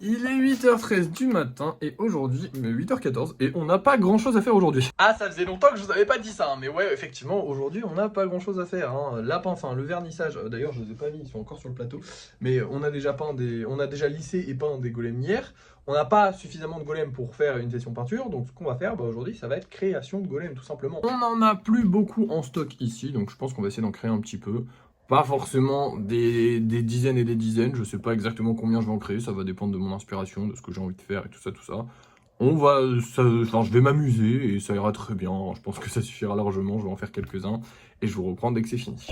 Il est 8h13 du matin et aujourd'hui, 8h14 et on n'a pas grand chose à faire aujourd'hui. Ah, ça faisait longtemps que je vous avais pas dit ça, hein, mais ouais, effectivement, aujourd'hui on n'a pas grand chose à faire. Hein. Enfin, le vernissage, d'ailleurs je les ai pas mis, ils sont encore sur le plateau, mais on a déjà lissé et peint des golems hier. On n'a pas suffisamment de golems pour faire une session peinture, donc ce qu'on va faire aujourd'hui, ça va être création de golems tout simplement. On n'en a plus beaucoup en stock ici, donc je pense qu'on va essayer d'en créer un petit peu. Pas forcément des dizaines et des dizaines, je sais pas exactement combien je vais en créer, ça va dépendre de mon inspiration, de ce que j'ai envie de faire et tout ça, tout ça. Je vais m'amuser et ça ira très bien, je pense que ça suffira largement, je vais en faire quelques-uns et je vous reprends dès que c'est fini.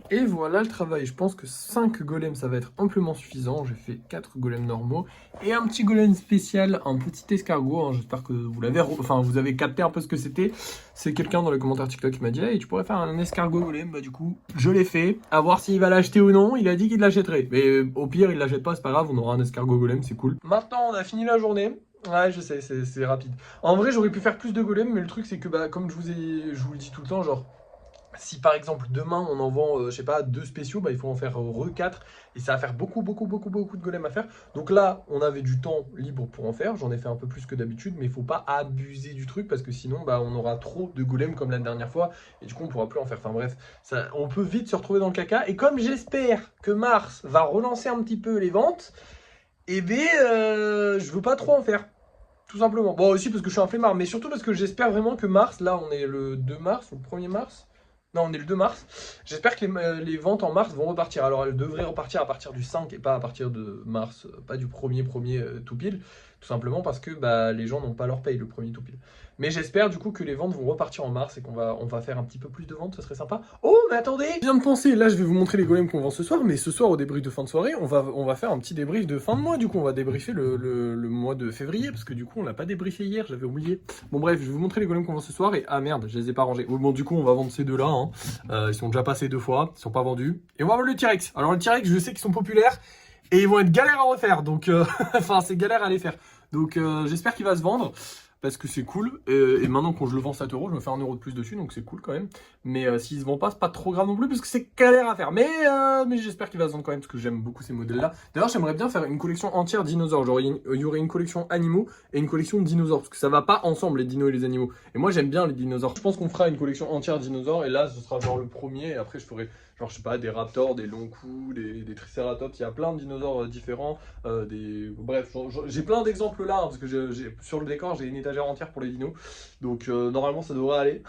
Et voilà le travail, je pense que 5 golems ça va être amplement suffisant, j'ai fait 4 golems normaux et un petit golem spécial, un petit escargot, hein. J'espère que vous avez capté un peu ce que c'était. C'est quelqu'un dans les commentaires TikTok qui m'a dit « Hey, tu pourrais faire un escargot golem ?» Bah du coup, je l'ai fait, à voir s'il va l'acheter ou non, il a dit qu'il l'achèterait. Mais au pire, il l'achète pas, c'est pas grave, on aura un escargot golem, c'est cool. Maintenant, on a fini la journée. Ouais, je sais, c'est rapide. En vrai, j'aurais pu faire plus de golems, mais le truc, c'est que, bah, comme je vous le dis tout le temps, genre, si par exemple demain on en vend, je sais pas, 2 spéciaux, bah, il faut en faire re 4 et ça va faire beaucoup de golems à faire. Donc là, on avait du temps libre pour en faire, j'en ai fait un peu plus que d'habitude, mais il faut pas abuser du truc parce que sinon bah, on aura trop de golems comme la dernière fois et du coup on pourra plus en faire. Enfin bref, on peut vite se retrouver dans le caca et comme j'espère que Mars va relancer un petit peu les ventes, eh bien je veux pas trop en faire. Tout simplement. Bon, aussi parce que je suis un flemmard, mais surtout parce que j'espère vraiment que Mars, là on est le 2 mars, ou le 1er mars. Non, on est le 2 mars. J'espère que les ventes en mars vont repartir. Alors elles devraient repartir à partir du 5 et pas à partir de mars, pas du premier tout pile. Tout simplement parce que bah, les gens n'ont pas leur paye le premier tout pile. Mais j'espère du coup que les ventes vont repartir en mars et on va faire un petit peu plus de ventes, ça serait sympa. Oh, mais attendez! Je viens de penser, là je vais vous montrer les golems qu'on vend ce soir, mais ce soir au débrief de fin de soirée, on va faire un petit débrief de fin de mois, du coup on va débriefer le mois de février, parce que du coup on l'a pas débriefé hier, j'avais oublié. Bon bref, je vais vous montrer les golems qu'on vend ce soir, et ah merde, je les ai pas rangés. Bon du coup on va vendre ces deux-là, hein. Ils sont déjà passés 2 fois, ils sont pas vendus. Et on va vendre le T-Rex. Alors le T-Rex, je sais qu'ils sont populaires, et ils vont être galères à refaire, donc enfin c'est galère à les faire. Donc j'espère qu'il va se vendre parce que c'est cool. Et maintenant, quand je le vends 7 euros, je me fais 1 euro de plus dessus, donc c'est cool quand même. Mais s'il se vend pas, c'est pas trop grave non plus, parce que c'est galère à faire. Mais j'espère qu'il va se vendre quand même, parce que j'aime beaucoup ces modèles-là. D'ailleurs, j'aimerais bien faire une collection entière dinosaures. Genre, il y aurait une collection animaux et une collection dinosaures, parce que ça va pas ensemble, les dinos et les animaux. Et moi, j'aime bien les dinosaures. Je pense qu'on fera une collection entière dinosaures, et là, ce sera genre le premier, et après, je ferai, genre, je sais pas, des raptors, des longs coups, des triceratops. Il y a plein de dinosaures différents. Bref, j'ai plein d'exemples là, hein, parce que sur le décor, j'ai une étagère entière pour les dinos. Donc normalement, ça devrait aller.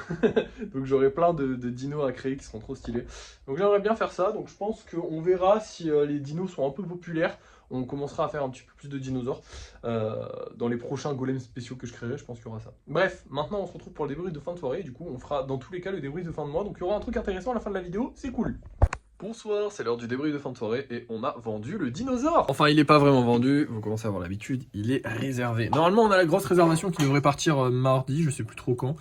Donc j'aurai plein de dinos à créer qui seront trop stylés. Donc j'aimerais bien faire ça. Donc je pense qu'on verra si les dinos sont un peu populaires. On commencera à faire un petit peu plus de dinosaures dans les prochains golems spéciaux que je créerai. Je pense qu'il y aura ça. Bref, maintenant on se retrouve pour le débrief de fin de soirée. Du coup, on fera dans tous les cas le débrief de fin de mois. Donc il y aura un truc intéressant à la fin de la vidéo. C'est cool. Bonsoir, c'est l'heure du débrief de fin de soirée et on a vendu le dinosaure. Enfin, il est pas vraiment vendu, vous commencez à avoir l'habitude, il est réservé. Normalement, on a la grosse réservation qui devrait partir mardi, je sais plus trop quand.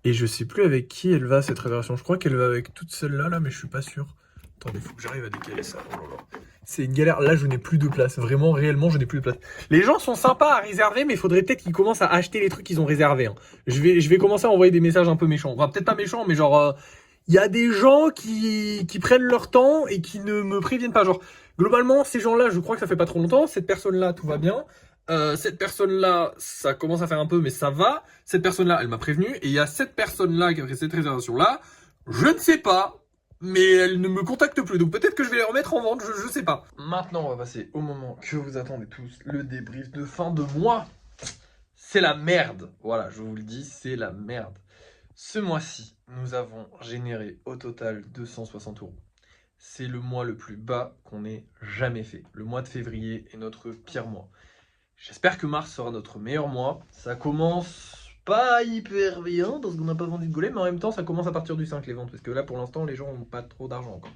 Et je sais plus avec qui elle va cette réservation. Je crois qu'elle va avec toutes celles-là, là, mais je suis pas sûr. Attendez, faut que j'arrive à décaler ça. Oh là là. C'est une galère. Là, je n'ai plus de place. Vraiment, réellement, je n'ai plus de place. Les gens sont sympas à réserver, mais il faudrait peut-être qu'ils commencent à acheter les trucs qu'ils ont réservés. Hein. Je vais commencer à envoyer des messages un peu méchants. Enfin, peut-être pas méchants, mais genre... il y a des gens qui prennent leur temps et qui ne me préviennent pas. Genre, globalement, ces gens-là, je crois que ça fait pas trop longtemps. Cette personne-là, tout va bien. Cette personne-là, ça commence à faire un peu, mais ça va. Cette personne-là, elle m'a prévenu. Et il y a cette personne-là qui a fait cette réservation-là. Je ne sais pas. Mais elle ne me contacte plus. Donc peut-être que je vais les remettre en vente, je sais pas. Maintenant, on va passer au moment que vous attendez tous. Le débrief de fin de mois. C'est la merde. Voilà, je vous le dis, c'est la merde. Ce mois-ci, nous avons généré au total 260 euros. C'est le mois le plus bas qu'on ait jamais fait. Le mois de février est notre pire mois. J'espère que mars sera notre meilleur mois. Ça commence pas hyper bien parce qu'on n'a pas vendu de golem, mais en même temps, ça commence à partir du 5 les ventes. Parce que là, pour l'instant, les gens n'ont pas trop d'argent encore.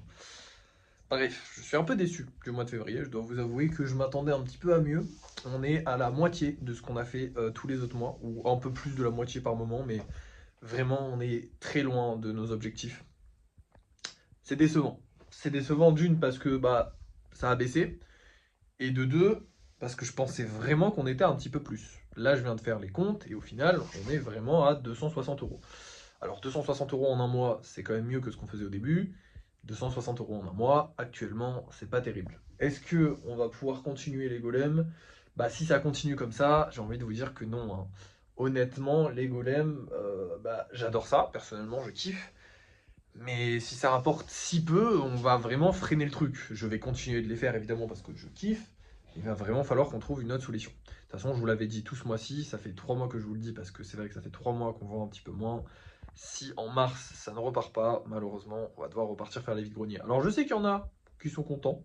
Bref, je suis un peu déçu du mois de février. Je dois vous avouer que je m'attendais un petit peu à mieux. On est à la moitié de ce qu'on a fait tous les autres mois, ou un peu plus de la moitié par moment, mais vraiment, on est très loin de nos objectifs. C'est décevant. C'est décevant d'une parce que bah ça a baissé, et de deux parce que je pensais vraiment qu'on était un petit peu plus. Là, je viens de faire les comptes et au final, on est vraiment à 260 euros. Alors 260 euros en un mois, c'est quand même mieux que ce qu'on faisait au début. 260 euros en un mois, actuellement, c'est pas terrible. Est-ce que on va pouvoir continuer les golems? Bah si ça continue comme ça, j'ai envie de vous dire que non, hein. Honnêtement, les golems, bah, j'adore ça, personnellement je kiffe. Mais si ça rapporte si peu, on va vraiment freiner le truc. Je vais continuer de les faire évidemment parce que je kiffe. Il va vraiment falloir qu'on trouve une autre solution. De toute façon, je vous l'avais dit tout ce mois-ci, ça fait 3 mois que je vous le dis parce que c'est vrai que ça fait 3 mois qu'on vend un petit peu moins. Si en mars ça ne repart pas, malheureusement, on va devoir repartir faire les vides-greniers. Alors je sais qu'il y en a qui sont contents.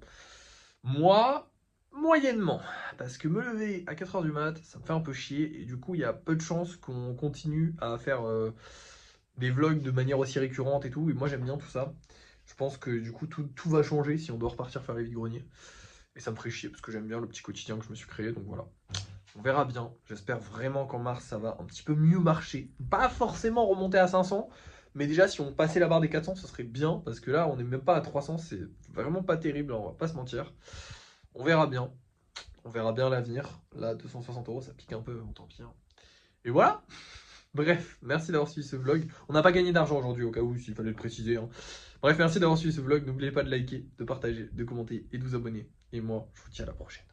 Moi, moyennement. Parce que me lever à 4h du mat, ça me fait un peu chier. Et du coup, il y a peu de chances qu'on continue à faire des vlogs de manière aussi récurrente et tout. Et moi, j'aime bien tout ça. Je pense que du coup, tout va changer si on doit repartir faire les vides-greniers. Et ça me ferait chier parce que j'aime bien le petit quotidien que je me suis créé. Donc voilà. On verra bien. J'espère vraiment qu'en mars, ça va un petit peu mieux marcher. Pas forcément remonter à 500. Mais déjà, si on passait la barre des 400, ce serait bien. Parce que là, on n'est même pas à 300. C'est vraiment pas terrible. On va pas se mentir. On verra bien. On verra bien l'avenir. Là, 260 €, ça pique un peu. Tant pis, hein. Et voilà. Bref, merci d'avoir suivi ce vlog. On n'a pas gagné d'argent aujourd'hui, au cas où, s'il fallait le préciser, hein. Bref, merci d'avoir suivi ce vlog. N'oubliez pas de liker, de partager, de commenter et de vous abonner. Et moi, je vous dis à la prochaine.